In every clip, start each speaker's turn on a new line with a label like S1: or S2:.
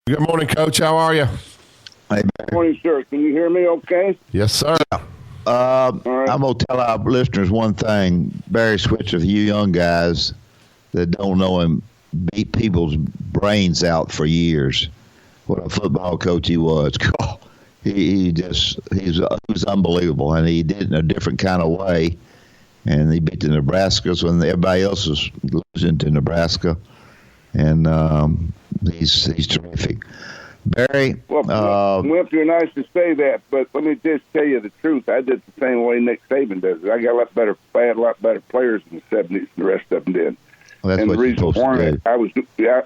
S1: Good morning, Coach. How are you?
S2: Hey,
S3: Good morning, sir. Can you hear me okay?
S1: Yes, sir.
S2: right.
S3: right.
S2: I'm going to tell our listeners one thing. Barry Switzer, you young guys that don't know him, beat people's brains out for years. What a football coach he was. He was unbelievable, and he did it in a different kind of way. And he beat the Nebraskas when everybody else was losing to Nebraska. And he's terrific. Barry,
S3: Wimp, you're nice to say that, but let me just tell you the truth. I did the same way Nick Saban does it. I got a lot better players in the 70s than the rest of them did.
S2: well, that's
S3: And
S2: what
S3: the
S2: you're
S3: reason
S2: supposed
S3: why
S2: to do.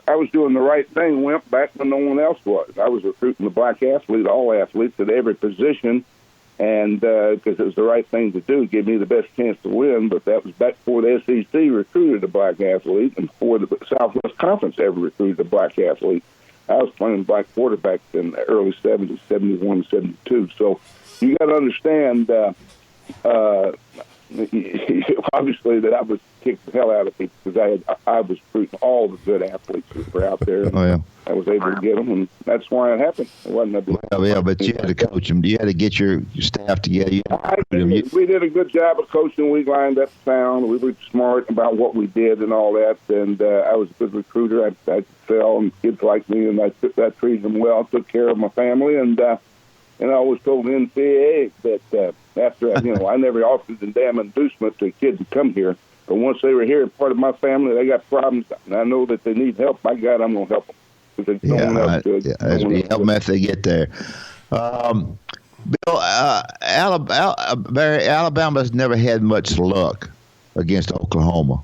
S3: I was doing the right thing, Wimp, back when no one else was. I was recruiting the black athlete, all athletes at every position, and because it was the right thing to do, give me the best chance to win. But that was back before the SEC recruited a black athlete, and before the Southwest Conference ever recruited a black athlete. I was playing black quarterbacks in the early 70s, 71, 72. So you got to understand, obviously, that I was kicked the hell out of people because I was recruiting all the good athletes that were out there.
S2: Oh, yeah.
S3: I was able to get them, and that's why it happened. It wasn't a
S2: Well, yeah, but you had to coach them. You had to get your staff together. You had to recruit them.
S3: We did a good job of coaching. We lined up sound. We were smart about what we did and all that. And I was a good recruiter. I could sell, and kids liked me, and I treated them well. Took care of my family, and I always told the NCAA that after I never offered the damn inducement to kids to come here. But once they were here, part of my family, they got problems, and I know that they need help. By God, I'm going to help them.
S2: That's the help them if they get there. Bill, Alabama's never had much luck against Oklahoma.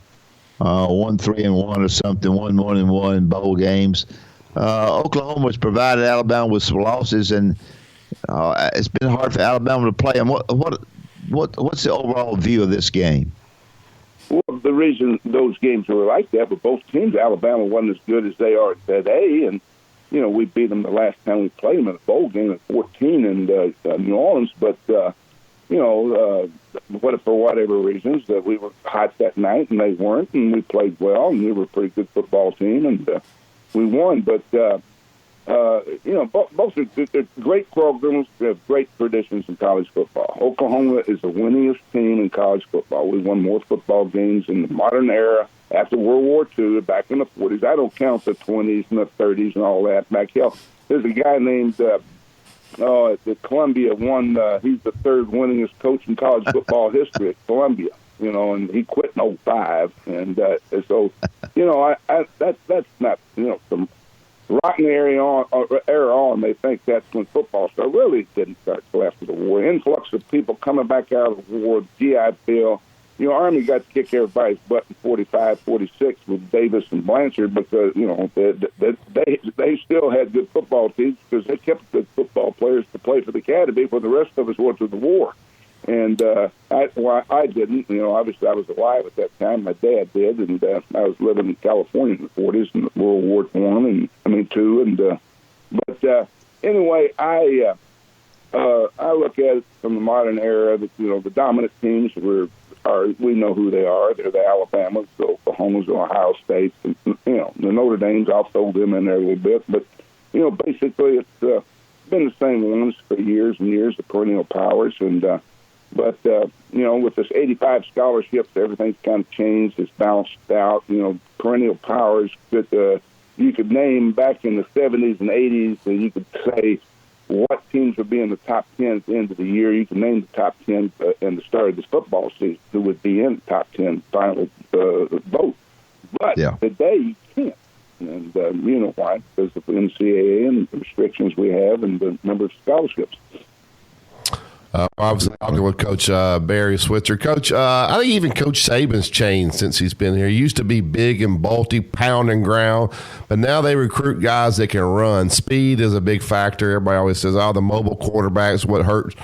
S2: 1-3-1 or something, 1-1 in bowl games. Oklahoma's provided Alabama with some losses, and it's been hard for Alabama to play. And what's the overall view of this game?
S3: Well, the reason those games were like that, but both teams, Alabama wasn't as good as they are today, and we beat them the last time we played them in a bowl game at 14 in New Orleans. But for whatever reasons, we were hot that night and they weren't, and we played well, and we were a pretty good football team, and we won. But both are great programs. They have great traditions in college football. Oklahoma is the winningest team in college football. We won more football games in the modern era after World War II, back in the 40s. I don't count the 20s and the 30s and all that. Back there's a guy named at Columbia won. He's the third winningest coach in college football history at Columbia. And he quit in 05. And so, that's not some rotten era on, they think that's when football started. Really, it didn't start until after the war. Influx of people coming back out of the war, GI Bill. Army got to kick everybody's butt in 45, 46 with Davis and Blanchard because, they still had good football teams because they kept good football players to play for the academy when the rest of us went to the war. And I didn't. Obviously I was alive at that time. My dad did, and I was living in California in the 40s in World War II. But anyway, I look at it from the modern era that the dominant teams we know who they are. They're the Alabamas, the Oklahomas, the Ohio States, and the Notre Dames. I'll throw them in there a little bit, but basically it's been the same ones for years and years, the perennial powers, and. But, with this 85 scholarships, everything's kind of changed. It's balanced out. Perennial powers that you could name back in the 70s and 80s, and you could say what teams would be in the top 10 at the end of the year. You can name the top 10 in the start of this football season who would be in the top 10 final vote. But today you can't. And you know why? Because of the NCAA and the restrictions we have and the number of scholarships.
S1: I was talking with Coach Barry Switzer. Coach, I think even Coach Saban's changed since he's been here. He used to be big and bulky, pound and ground, but now they recruit guys that can run. Speed is a big factor. Everybody always says, the mobile quarterback's what hurts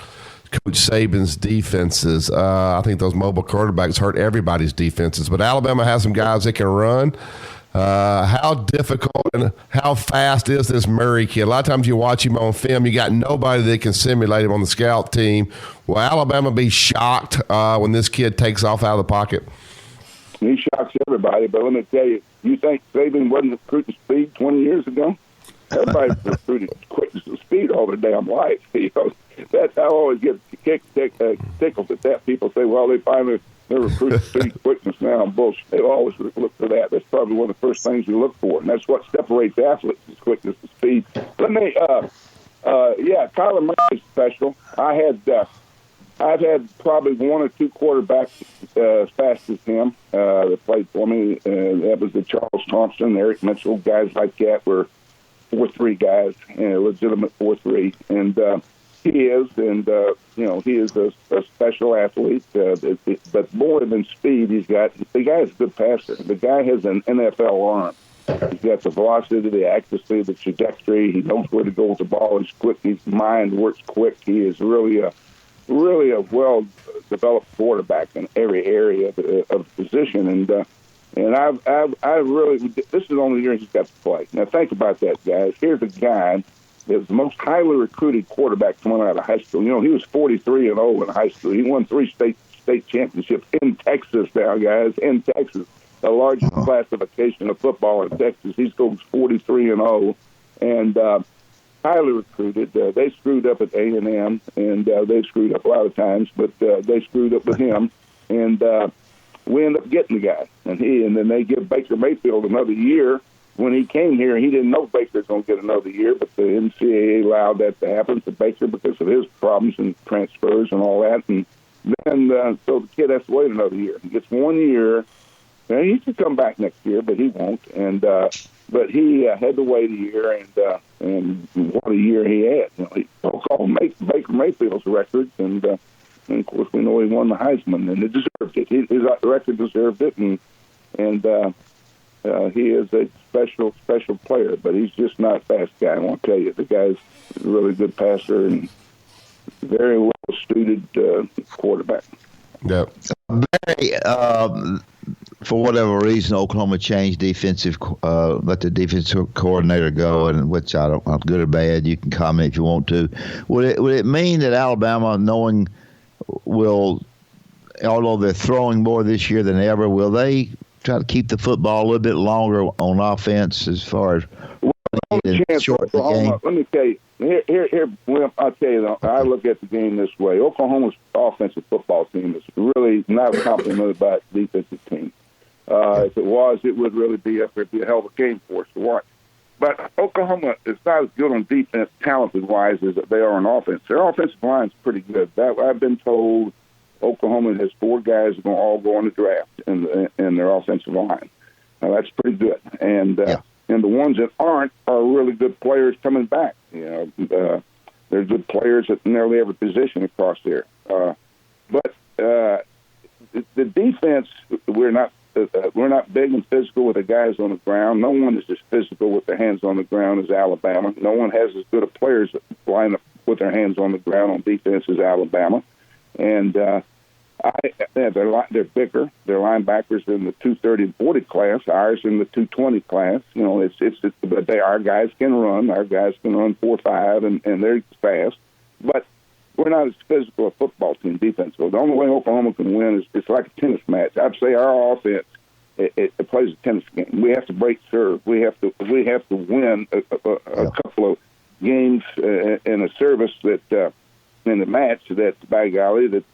S1: Coach Saban's defenses. I think those mobile quarterbacks hurt everybody's defenses, but Alabama has some guys that can run. How difficult and how fast is this Murray kid? A lot of times you watch him on film, you got nobody that can simulate him on the scout team. Will Alabama be shocked when this kid takes off out of the pocket?
S3: He shocks everybody, but let me tell you, you think Saban wasn't recruiting speed 20 years ago? Everybody's recruited quickness and speed all their damn life. That I always get tickled at that. People say, well, they're recruiting speed, quickness now. Bullshit. They always look for that. That's probably one of the first things you look for, and that's what separates athletes: is quickness and speed. Kyler Murray is special. I've had probably one or two quarterbacks as fast as him that played for me. That was the Charles Thompson, Eric Mitchell, guys like that were 4.3 guys, legitimate 4.3. And he is a special athlete. But more than speed, the guy is a good passer. The guy has an NFL arm. He's got the velocity, the accuracy, the trajectory. He knows where to go with the ball. He's quick. His mind works quick. He is really a well-developed quarterback in every area of the position. And I really, this is the only year he's got to play. Now think about that, guys. Here's a guy that was the most highly recruited quarterback coming out of high school. He was 43-0 in high school. He won 3 state championships in Texas now, guys, in Texas. The largest classification of football in Texas. He goes 43-0, and highly recruited. They screwed up at A&M, and they screwed up a lot of times, but they screwed up with him, and we end up getting the guy. And then they give Baker Mayfield another year. When he came here, he didn't know Baker was going to get another year, but the NCAA allowed that to happen to Baker because of his problems and transfers and all that. And then so the kid has to wait another year. He gets 1 year. Now, he could come back next year, but he won't. And but he had to wait a year, and what a year he had. He broke all Baker Mayfield's records, and of course we know he won the Heisman, and it deserved it. His record deserved it, and he is a special player, but he's just not a fast guy. I want to tell you, the guy's a really good passer and very well-suited quarterback.
S1: Yeah.
S2: Barry, for whatever reason, Oklahoma changed let the defensive coordinator go, and which I don't know, good or bad. You can comment if you want to. Would it mean that Alabama, although they're throwing more this year than ever, will they try to keep the football a little bit longer on offense as far as short the game?
S3: Let me tell you. Here, William, I'll tell you, I look at the game this way. Oklahoma's offensive football team is really not complemented by its defensive team. If it was, it would really be a hell of a game for us to watch. But Oklahoma is not as good on defense, talented-wise, as they are on offense. Their offensive line is pretty good. I've been told Oklahoma has 4 guys that are going to all go on the draft in their offensive line. Now, that's pretty good. And the ones that aren't are really good players coming back. They're good players at nearly every position across there. But the defense, we're not big and physical with the guys on the ground. No one is as physical with their hands on the ground as Alabama. No one has as good of players that line up with their hands on the ground on defense as Alabama. And they're bigger. Their linebackers in the 230 and 40 class. Ours in the 220 class. But our guys can run. Our guys can run 4.5, and they're fast. But we're not as physical a football team defensively. The only way Oklahoma can win is it's like a tennis match. I'd say our offense it plays a tennis game. We have to break serve. We have to win a couple of games in a service that. In the match, that by golly, that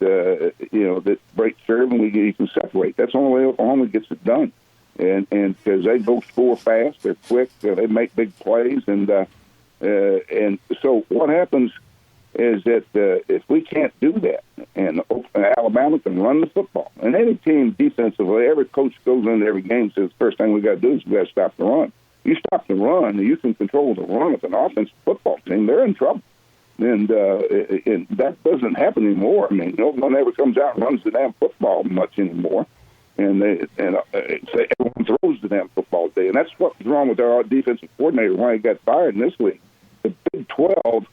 S3: breaks serve and you can separate. That's the only way Oklahoma gets it done, and because they go score fast, they're quick, they make big plays, and so what happens is that if we can't do that, and Alabama can run the football, and any team defensively, every coach goes into every game and says the first thing we got to do is we got to stop the run. You stop the run, and you can control the run of an offensive football team. They're in trouble. And that doesn't happen anymore. I mean, no one ever comes out and runs the damn football much anymore. And everyone throws the damn football today. And that's what was wrong with our defensive coordinator when he got fired in this league. The Big 12,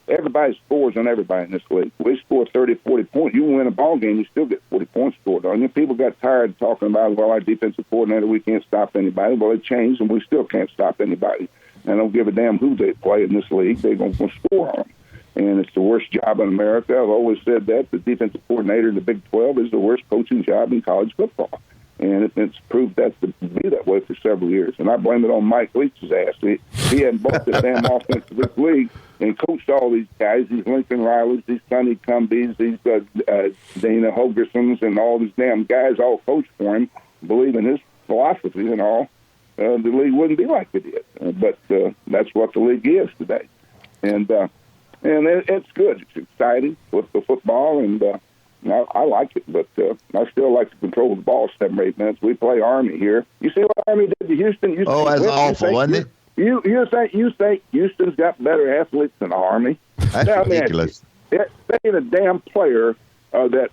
S3: everybody scores on everybody in this league. We score 30, 40 points. You win a ball game, you still get 40 points scored on you. People got tired of talking about, well, our defensive coordinator, we can't stop anybody. Well, it changed, and we still can't stop anybody. And I don't give a damn who they play in this league. They're going to score on them. And it's the worst job in America. I've always said that. The defensive coordinator in the Big 12 is the worst coaching job in college football. And it's proved that to be that way for several years. And I blame it on Mike Leach's ass. He had both the damn offense of this league and coached all these guys, these Lincoln Rileys, these Sonny Cumbies, these Dana Hogersons, and all these damn guys all coached for him, believe in his philosophy and all. The league wouldn't be like it is. But that's what the league is today. And it's good. It's exciting with the football, and I like it, but I still like to control the ball 7 or 8 minutes. We play Army here. You see what Army did to Houston?
S2: That's awful, wasn't it?
S3: You think Houston's got better athletes than Army?
S2: That's ridiculous.
S3: Saying a damn player that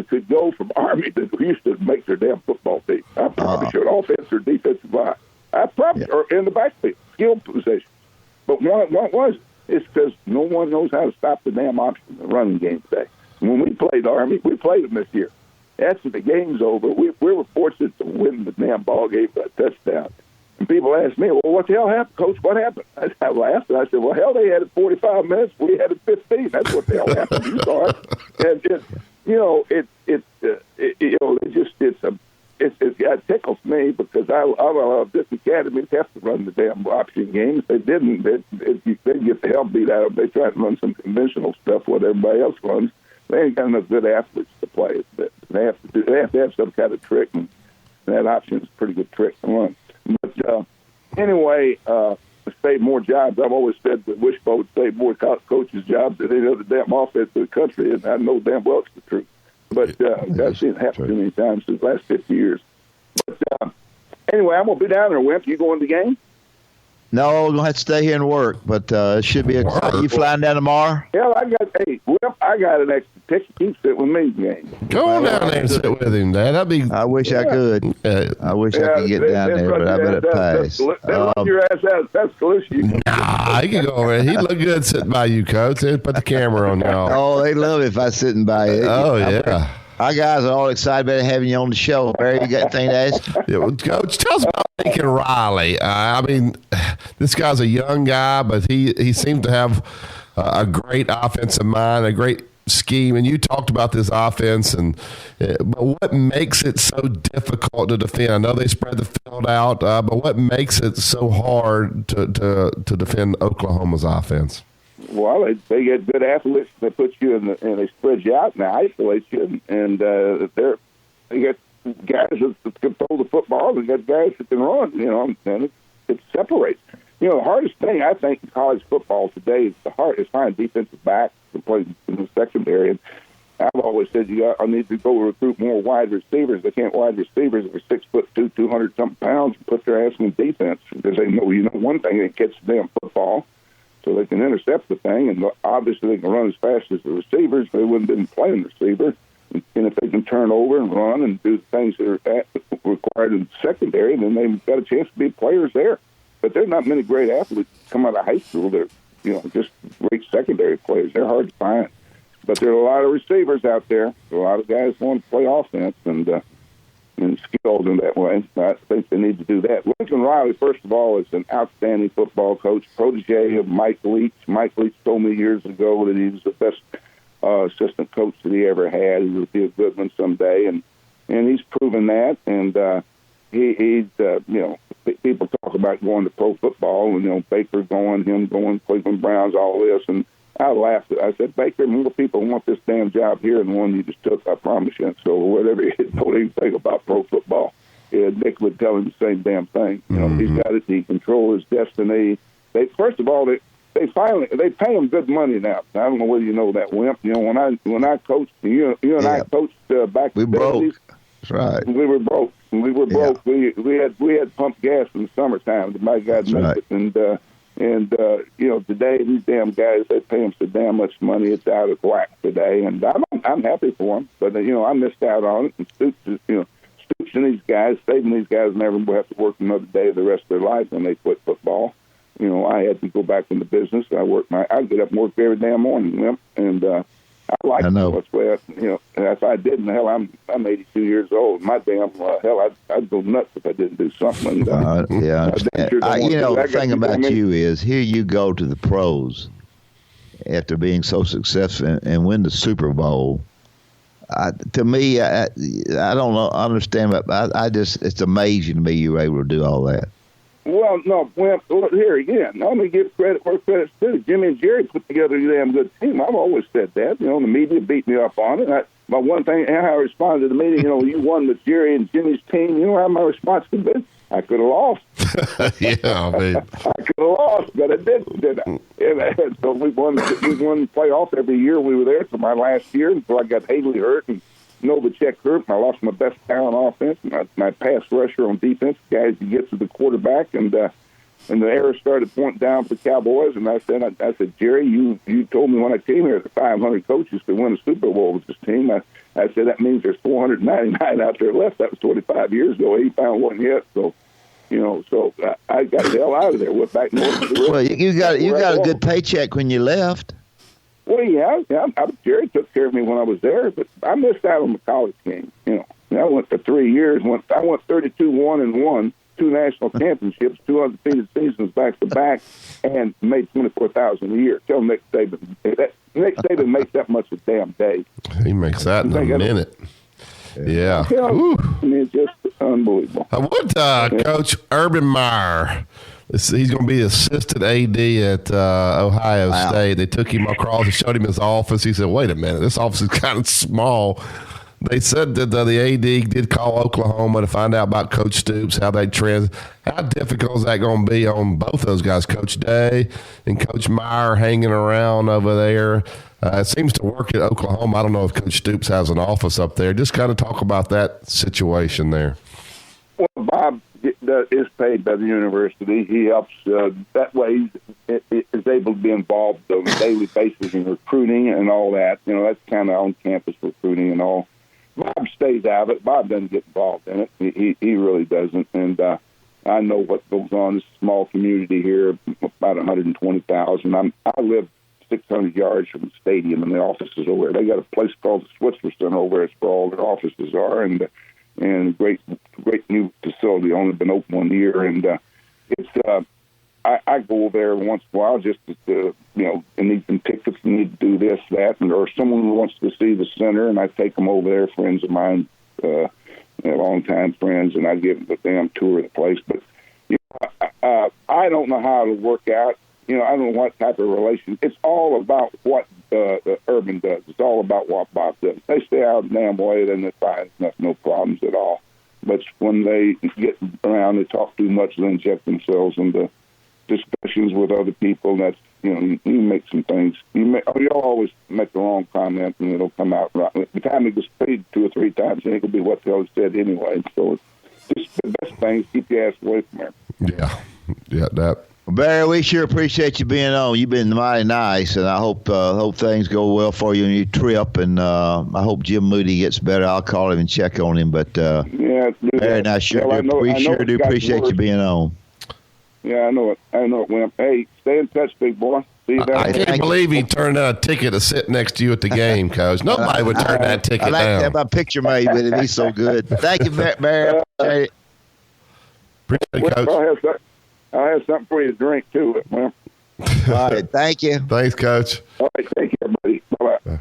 S3: could go from Army to Houston make their damn football team. I probably should offense or defensive line. Or in the backfield, skill position. But what was it? It's because no one knows how to stop the damn option in the running game today. When we played Army, we played them this year. After the game's over, we were fortunate to win the damn ball game by a touchdown. And people ask me, well, what the hell happened, Coach? What happened? I laughed, and I said, well, hell, they had it 45 minutes. We had it 15. That's what the hell happened. You saw it. And it tickles me because I love this academy have to run the damn option games. If they didn't, they'd get the hell beat out of them. They try to run some conventional stuff, what everybody else runs. They ain't got enough good athletes to play it. But they have to have some kind of trick, and that option is a pretty good trick to run. But anyway, to save more jobs, I've always said that Wishbone would save more coaches' jobs than any other damn offense in the country, and I know damn well it's the truth. But I've seen it happen too many times in the last 50 years. But anyway, I'm going to be down there, Wimp. You going to the game?
S2: No, we're going to have to stay here and work, but it should be exciting. You flying down tomorrow?
S3: Hell, Wimp, I got an extra ticket. You sit with me game.
S1: Go on down there and sit with him, Dad.
S2: I wish I could. I wish I could get down there, but I better pass.
S3: Run your ass out of Tuscaloosa.
S1: Nah, he can go over there. He'd look good sitting by you, Coach. They'd put the camera on y'all.
S2: Oh, they love it if I'm sitting by you.
S1: Oh, yeah.
S2: Our guys are all excited about having you on the show. Barry, you got anything to ask?
S1: Yeah, well, Coach, tell us about Lincoln Riley. I mean, this guy's a young guy, but he seemed to have a great offensive mind, a great scheme. And you talked about this offense, but what makes it so difficult to defend? I know they spread the field out, but what makes it so hard to defend Oklahoma's offense?
S3: Well, they get good athletes. They put you in and they spread you out and they isolate you. And they get guys that can throw the football. They got guys that can run. And it separates. The hardest thing I think in college football today is finding defensive backs to play in the secondary. And I've always said I need to go recruit more wide receivers. They can't wide receivers that are 6'2", 200-something pounds, and put their ass in defense because they know one thing, they catch the damn football. So they can intercept the thing, and obviously they can run as fast as the receivers. They wouldn't have been playing receiver. And if they can turn over and run and do the things that are required in the secondary, then they've got a chance to be players there. But there's not many great athletes come out of high school that are, just great secondary players. They're hard to find. But there are a lot of receivers out there. There are a lot of guys who want to play offense and skilled in that way. I think they need to do that. Lincoln Riley, first of all, is an outstanding football coach, protege of Mike Leach. Mike Leach told me years ago that he was the best assistant coach that he ever had. He would be a good one someday, and he's proven that. And he's people talk about going to pro football, and Baker going, him going, Cleveland Browns, all this, and I laughed. I said, Baker, more people want this damn job here than the one you just took, I promise you. So whatever he don't even think about pro football. Nick would tell him the same damn thing. He's got it. He controls his destiny. They pay him good money now. I don't know whether you know that, Wimp. When I coached, you and I coached back in the 70s.
S2: That's right.
S3: We were broke. Yeah. We had pumped gas in the summertime. My God knows it. And today these damn guys, they pay them so damn much money, it's out of whack today. And I'm happy for them, but I missed out on it. And Stoops and these guys, saving these guys, never will have to work another day the rest of their life when they quit football. I had to go back into business. I get up and work every damn morning, Wimp, and I like it. That's why if I didn't, hell, I'm 82 years old. My damn I'd go nuts if I didn't do something.
S2: The thing about you is here you go to the pros after being so successful and win the Super Bowl. To me, I don't know, understand, but I just, it's amazing to me you were able to do all that.
S3: Well, no, here again, let me give credit where credit's due. Jimmy and Jerry put together a damn good team. I've always said that. The media beat me up on it. My one thing, how I responded to the media, you won with Jerry and Jimmy's team. You know how my response could have been? I could have lost.
S1: Yeah, I mean.
S3: I could have lost, but I didn't. So we won the playoffs every year we were there until my last year, until I got Haley hurt and Novacek hurt, and I lost my best talent on offense, my pass rusher on defense, guys who get to the quarterback, and the error started pointing down for the Cowboys. And I said, Jerry, you told me when I came here that 500 coaches could win a Super Bowl with this team. I said that means there's 499 out there left. That was 25 years ago. He found one yet, so. So I got the hell out of there. Went back north to the
S2: Well, you got a good paycheck when you left.
S3: Well, yeah. Jerry took care of me when I was there, but I missed out on the college game. I went for 3 years. I went 32-1-1, 2 national championships, 2 undefeated seasons back to back, and made $24,000 a year. Tell Nick Saban. Nick Saban makes that much a damn day.
S1: He makes that in a minute. Yeah.
S3: I mean, it's just unbelievable.
S1: Coach Urban Meyer, he's going to be assistant AD at Ohio State. They took him across and showed him his office. He said, wait a minute, this office is kind of small. They said that the AD did call Oklahoma to find out about Coach Stoops, how they trend. How difficult is that going to be on both those guys, Coach Day and Coach Meyer hanging around over there? It seems to work at Oklahoma. I don't know if Coach Stoops has an office up there. Just kind of talk about that situation there.
S3: Well, Bob is paid by the university. He helps. That way he is able to be involved on a daily basis in recruiting and all that. That's kind of on-campus recruiting and all. Bob stays out of it. Bob doesn't get involved in it. He really doesn't. And I know what goes on. It's a small community here, about 120,000. I live 600 yards from the stadium and the offices over there. They got a place called the Switzer Center over there. It's where all their offices are, and great new facility. Only been open 1 year, and it's I go over there once in a while just to and need some tickets and need to do this, that, or someone who wants to see the center, and I take them over there. Friends of mine, long-time friends, and I give them a damn tour of the place. But I don't know how it'll work out. I don't know what type of relation. It's all about what Urban does. It's all about what Bob does. They stay out of the damn way, then they're fine. No problems at all. But when they get around, they talk too much, they inject themselves into discussions with other people. That's you make some things. You always make the wrong comment, and it'll come out right. By the time it gets paid 2 or 3 times, it will be what the hell said anyway. So it's just the best thing is keep your ass away from there.
S1: Yeah, that.
S2: Well, Barry, we sure appreciate you being on. You've been mighty nice, and I hope things go well for you on your trip. And I hope Jim Moody gets better. I'll call him and check on him. But Barry, and I sure do appreciate you being on.
S3: Yeah, I know it, Wimp. Hey, stay in touch, big boy. See you down
S1: I can't believe he turned down a ticket to sit next to you at the game, Coach. Nobody would turn that ticket down.
S2: I like to have my picture made with him. He's so good. Thank you, Barry.
S1: Appreciate it, Coach.
S3: I'll have something for you to drink, too, Wimp.
S2: All right, thank you.
S1: Thanks, Coach.
S3: All right, thank you, everybody. Bye-bye.